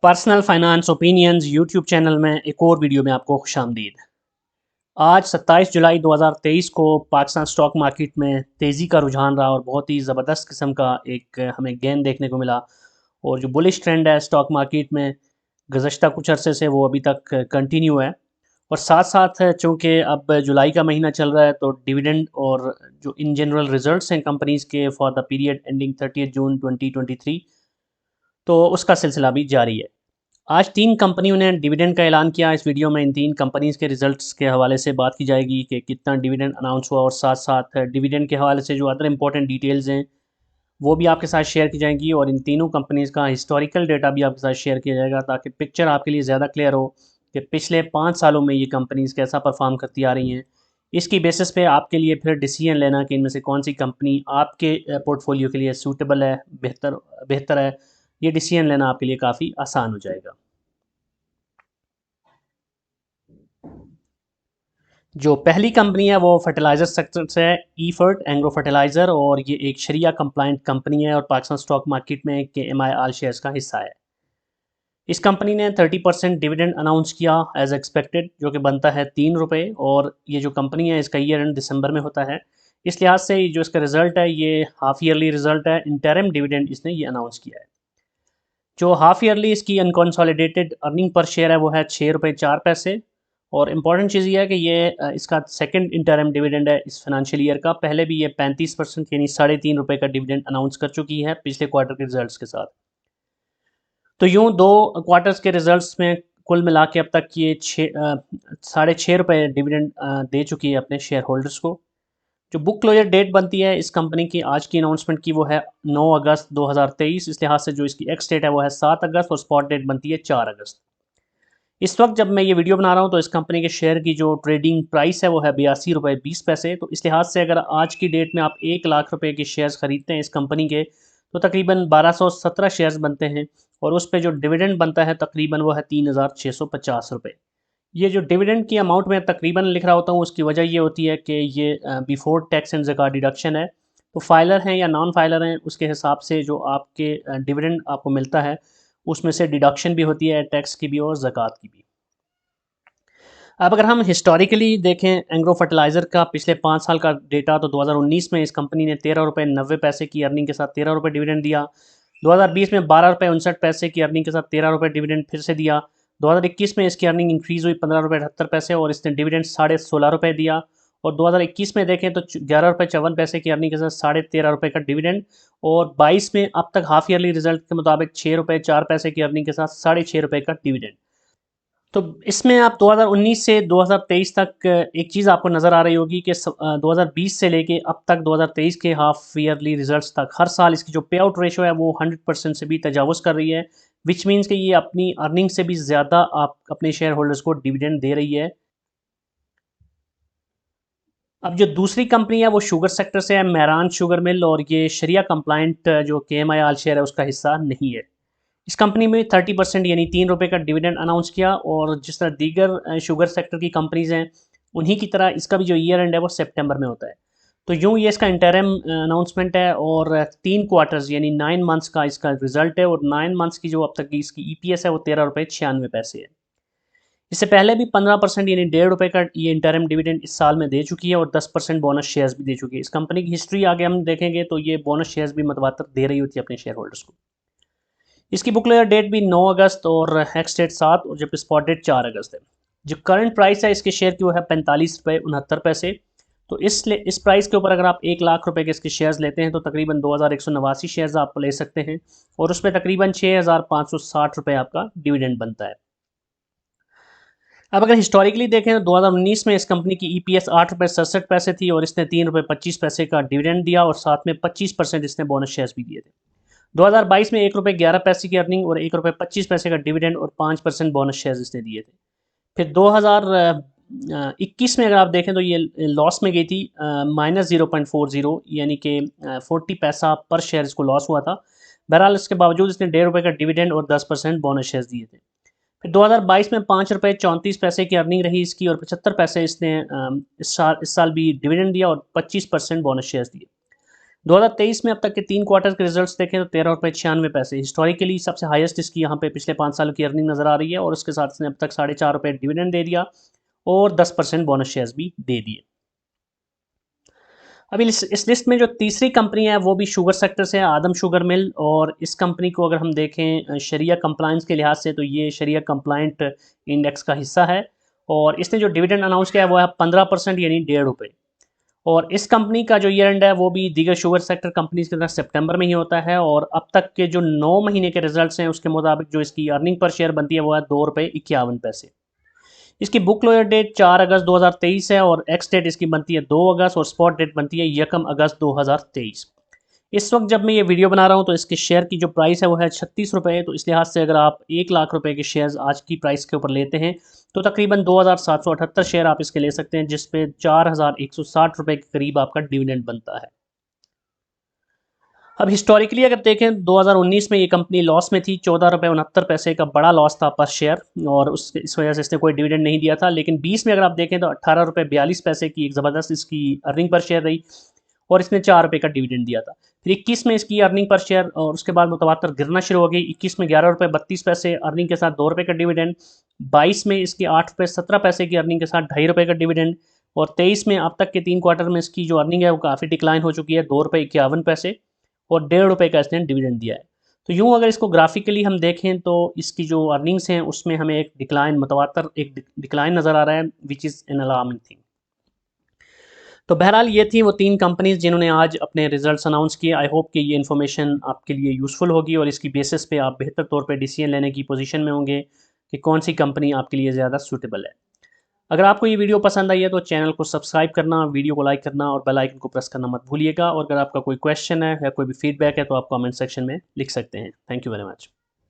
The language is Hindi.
Personal finance opinions YouTube channel में एक और वीडियो में आपको खुशामदीद। आज 27 जुलाई 2023 को पाकिस्तान स्टॉक मार्केट में तेज़ी का रुझान रहा और बहुत ही ज़बरदस्त किस्म का एक हमें गेन देखने को मिला। और जो बुलिश ट्रेंड है स्टॉक मार्केट में गुज़श्ता कुछ अरसे से वो अभी तक कंटिन्यू है। और साथ साथ चूँकि अब जुलाई का महीना चल रहा है तो डिविडेंड और जो इन जनरल रिजल्ट्स हैं कंपनीज़ के फॉर द पीरियड एंडिंग 30 जून 2023, तो उसका सिलसिला भी जारी है। आज 3 कंपनियों ने डिविडेंड का ऐलान किया। इस वीडियो में इन 3 कंपनीज़ के रिजल्ट्स के हवाले से बात की जाएगी कि कितना डिविडेंड अनाउंस हुआ और साथ-साथ डिविडेंड के हवाले से जो अदर इंपॉर्टेंट डिटेल्स हैं, वो भी आपके साथ शेयर की जाएंगी और इन तीनों कंपनीज़ का हिस्टोरिकल डेटा भी आपके साथ शेयर किया जाएगा ताकि पिक्चर आपके लिए ज़्यादा क्लियर हो कि पिछले 5 सालों में ये कंपनीज़ कैसा परफॉर्म करती आ रही हैं। इसकी बेसिस पे आपके लिए फिर डिसीजन लेना कि इनमें से कौन-सी कंपनी आपके पोर्टफोलियो के लिए सूटेबल है, बेहतर बेहतर है, ये डिसीजन लेना आपके लिए काफ़ी आसान हो जाएगा। जो पहली कंपनी है वो फर्टिलाइज़र सेक्टर से है, ईफर्ट एग्रो फर्टिलाइज़र, और ये एक शरिया कंप्लाइंट कंपनी है और पाकिस्तान स्टॉक मार्केट में KMI ऑल शेयर्स का हिस्सा है। इस कंपनी ने 30% डिविडेंड अनाउंस किया एज एक्सपेक्टेड, जो कि बनता है ₹3, और ये जो कंपनी है इसका ईयर एंड दिसंबर में होता है। इस लिहाज से जो इसका रिजल्ट है ये हाफ ईयरली रिजल्ट है। इंटरिम डिविडेंड इसने ये अनाउंस किया है। जो हाफ ईयरली इसकी अनकंसोलिडेटेड अर्निंग पर शेयर है वो है ₹6.04। और इम्पॉर्टेंट चीज़ ये है कि ये इसका सेकंड इंटरिम डिविडेंड है इस फाइनेंशियल ईयर का। पहले भी ये 35% यानी ₹3.5 का डिविडेंड अनाउंस कर चुकी है पिछले क्वार्टर के रिजल्ट्स के साथ। तो यूँ 2 क्वार्टर्स के रिजल्ट्स में कुल मिला के अब तक ये ₹6.5 डिविडेंड दे चुकी है अपने शेयर होल्डर्स को। जो बुक क्लोजर डेट बनती है इस कंपनी की आज की अनाउंसमेंट की वो है 9 अगस्त 2023। इस लिहाज से जो इसकी एक्स डेट है वो है 7 अगस्त और स्पॉट डेट बनती है 4 अगस्त। इस वक्त जब मैं ये वीडियो बना रहा हूँ तो इस कंपनी के शेयर की जो ट्रेडिंग प्राइस है वो है ₹82.20। तो इस लिहाज से अगर आज की डेट में आप ₹1,00,000 के शेयर्स खरीदते हैं इस कंपनी के तो तकरीबन 1217 शेयर्स बनते हैं और उस पर जो डिविडेंड बनता है तकरीबन वो है ₹3,650। ये जो डिविडेंड की अमाउंट में तकरीबन लिख रहा होता हूँ उसकी वजह ये होती है कि ये बिफोर टैक्स एंड ज़कात डिडक्शन है। तो फाइलर हैं या नॉन फाइलर हैं उसके हिसाब से जो आपके डिविडेंड आपको मिलता है उसमें से डिडक्शन भी होती है, टैक्स की भी और ज़कात की भी। अब अगर हम हिस्टोरिकली देखें एंग्रो फर्टिलाइज़र का पिछले 5 साल का डेटा तो 2019 में इस कंपनी ने ₹13.90 की अर्निंग के साथ ₹13 डिविडेंड दिया। 2020 में ₹12.59 की अर्निंग के साथ ₹13 डिविडेंड फिर से दिया। 2021 में इसकी अर्निंग इंक्रीज़ हुई ₹15.78 और इसने डिविडेंड ₹16.5 दिया। और 2021 में देखें तो ₹11.54 की अर्निंग के साथ ₹13.5 का डिविडेंड। और 22 में अब तक हाफ ईयरली रिजल्ट के मुताबिक ₹6.04 की अर्निंग के साथ ₹6.5 का डिविडेंड। तो इसमें आप 2019 से 2023 तक एक चीज़ आपको नज़र आ रही होगी कि 2020 से लेके अब तक 2023 के हाफ ईयरली रिजल्ट्स तक हर साल इसकी जो पे आउट रेशो है वो 100% से भी तजावुज़ कर रही है, विच मीन्स कि ये अपनी अर्निंग से भी ज़्यादा आप अपने शेयर होल्डर्स को डिविडेंड दे रही है। अब जो दूसरी कंपनी है वो शुगर सेक्टर से है, मेहरान शुगर मिल, और ये शरिया कंप्लाइंट जो KMI ऑल शेयर है उसका हिस्सा नहीं है। इस कंपनी में 30% यानी ₹3 का डिविडेंड अनाउंस किया। और जिस तरह दीगर शुगर सेक्टर की कंपनीज़ हैं उन्हीं की तरह इसका भी जो ईयर एंड है वो सितंबर में होता है। तो यूँ ये इसका इंटरिम अनाउंसमेंट है और 3 क्वार्टर्स यानी 9 मंथ्स का इसका रिजल्ट है। और 9 मंथ्स की जो अब तक की इसकी EPS है वो ₹13.96 है। इससे पहले भी 15% यानी ₹1.5 का ये इंटरिम डिविडेंड इस साल में दे चुकी है और 10% बोनस शेयर्स भी दे चुकी है। इस कंपनी की हिस्ट्री आगे हम देखेंगे तो ये बोनस शेयर्स भी मतवातर दे रही होती है अपने शेयर होल्डर्स को। इसकी बुक लेयर डेट भी 9 अगस्त और एक्स डेट 7 और जबकि स्पॉट डेट 4 अगस्त है। जो करंट प्राइस है इसके शेयर की वो है ₹45.69। तो इस प्राइस के ऊपर अगर आप ₹1,00,000 के इसके शेयर्स लेते हैं तो तकरीबन 2189 शेयर्स आप ले सकते हैं और उसमें तकरीबन ₹6,560 आपका डिविडेंड बनता है। अब अगर हिस्टोरिकली देखें तो 2019 में इस कंपनी की EPS ₹8.67 थी और इसने ₹3.25 का डिविडेंड दिया और साथ में 25% इसने बोनस शेयर्स भी दिए थे। 2022 में ₹1.11 की अर्निंग और ₹1.25 का डिविडेंड और 5% बोनस शेयर्स इसने दिए थे। फिर 2021 में अगर आप देखें तो ये लॉस में गई थी, -0.40 यानी कि 40 पैसा पर शेयर इसको लॉस हुआ था। बहरहाल इसके बावजूद इसने ₹1.5 का डिविडेंड और 10% बोनस शेयर्स दिए थे। फिर 2022 में ₹5.34 की अर्निंग रही इसकी और 75 पैसे इसने इस साल भी डिविडेंड दिया और 25% बोनस शेयर्स दिए। 2023 में अब तक के 3 क्वार्टर के रिजल्ट्स देखें तो 13 रुपये 96 पैसे, हिस्टोरिकली सबसे हाईएस्ट इसकी यहाँ पे पिछले 5 सालों की अर्निंग नज़र आ रही है। और उसके साथ इसने अब तक 4.5 रुपये डिविडेंड दे दिया और 10% बोनस शेयर्स भी दे दिए। अभी इस लिस्ट में जो तीसरी कंपनी है वो भी शुगर सेक्टर से है, आदम शुगर मिल। और इस कंपनी को अगर हम देखें शरिया कंप्लायंस के लिहाज से तो ये शरिया कंप्लायंट इंडेक्स का हिस्सा है। और इसने जो डिविडेंड अनाउंस किया है वो है 15% यानी 1.5 रुपये। और इस कंपनी का जो ईयर एंड है वो भी दीगर शुगर सेक्टर कंपनीज की तरह सितंबर में ही होता है। और अब तक के जो 9 महीने के रिजल्ट्स हैं उसके मुताबिक जो इसकी अर्निंग पर शेयर बनती है वो है 2.51 रुपये। इसकी बुक क्लोजर डेट 4 अगस्त 2023 है और एक्स डेट इसकी बनती है 2 अगस्त और स्पॉट डेट बनती है 1 अगस्त 2023। इस वक्त जब मैं ये वीडियो बना रहा हूँ तो इसके शेयर की जो प्राइस है वो है 36 रुपये। तो इस लिहाज से अगर आप 1 लाख रुपए के शेयर्स आज की प्राइस के ऊपर लेते हैं तो तकरीबन 2778 शेयर आप इसके ले सकते हैं, जिसपे 4160 रुपये के करीब आपका डिविडेंड बनता है। अब हिस्टोरिकली अगर देखें 2019 में ये कंपनी लॉस में थी, 14 रुपये 69 पैसे का बड़ा लॉस था पर शेयर, और इस वजह से इसने कोई डिविडेंड नहीं दिया था। लेकिन 20 में अगर आप देखें तो 18 रुपये 42 पैसे की एक ज़बरदस्त इसकी अर्निंग पर शेयर रही और इसने 4 रुपये का डिविडेंड दिया था। फिर 21 में इसकी अर्निंग पर शेयर और उसके बाद मुतवातर गिरना शुरू हो गई। 21 में 11 रुपये 32 पैसे अर्निंग के साथ 2 रुपये का डिविडेंड। 22 में इसकी 8 रुपये 17 पैसे की अर्निंग के साथ 2.5 रुपये का डिविडेंड। और 23 में अब तक के 3 क्वार्टर में इसकी जो अर्निंग है वो काफ़ी डिक्लाइन हो चुकी है, 2 रुपये 51 पैसे और 1.5 रुपये का इसने डिविडेंड दिया है। तो यूँ अगर इसको ग्राफिकली हम देखें तो इसकी जो अर्निंग्स हैं उसमें हमें एक डिक्लाइन मुतवातर एक डिक्लाइन नज़र आ रहा है, which is an alarming thing. तो बहरहाल ये थी वो 3 कंपनीज जिन्होंने आज अपने रिजल्ट्स अनाउंस किए। आई होप कि ये इन्फॉर्मेशन आपके लिए यूज़फुल होगी और इसकी बेसिस पे आप बेहतर तौर पे डिसीजन लेने की पोजीशन में होंगे कि कौन सी कंपनी आपके लिए ज़्यादा सूटेबल है। अगर आपको ये वीडियो पसंद आई है तो चैनल को सब्सक्राइब करना, वीडियो को लाइक करना और बेल आइकन को प्रेस करना मत भूलिएगा। और अगर आपका कोई क्वेश्चन है या कोई भी फीडबैक है तो आप कमेंट सेक्शन में लिख सकते हैं। Thank you very much.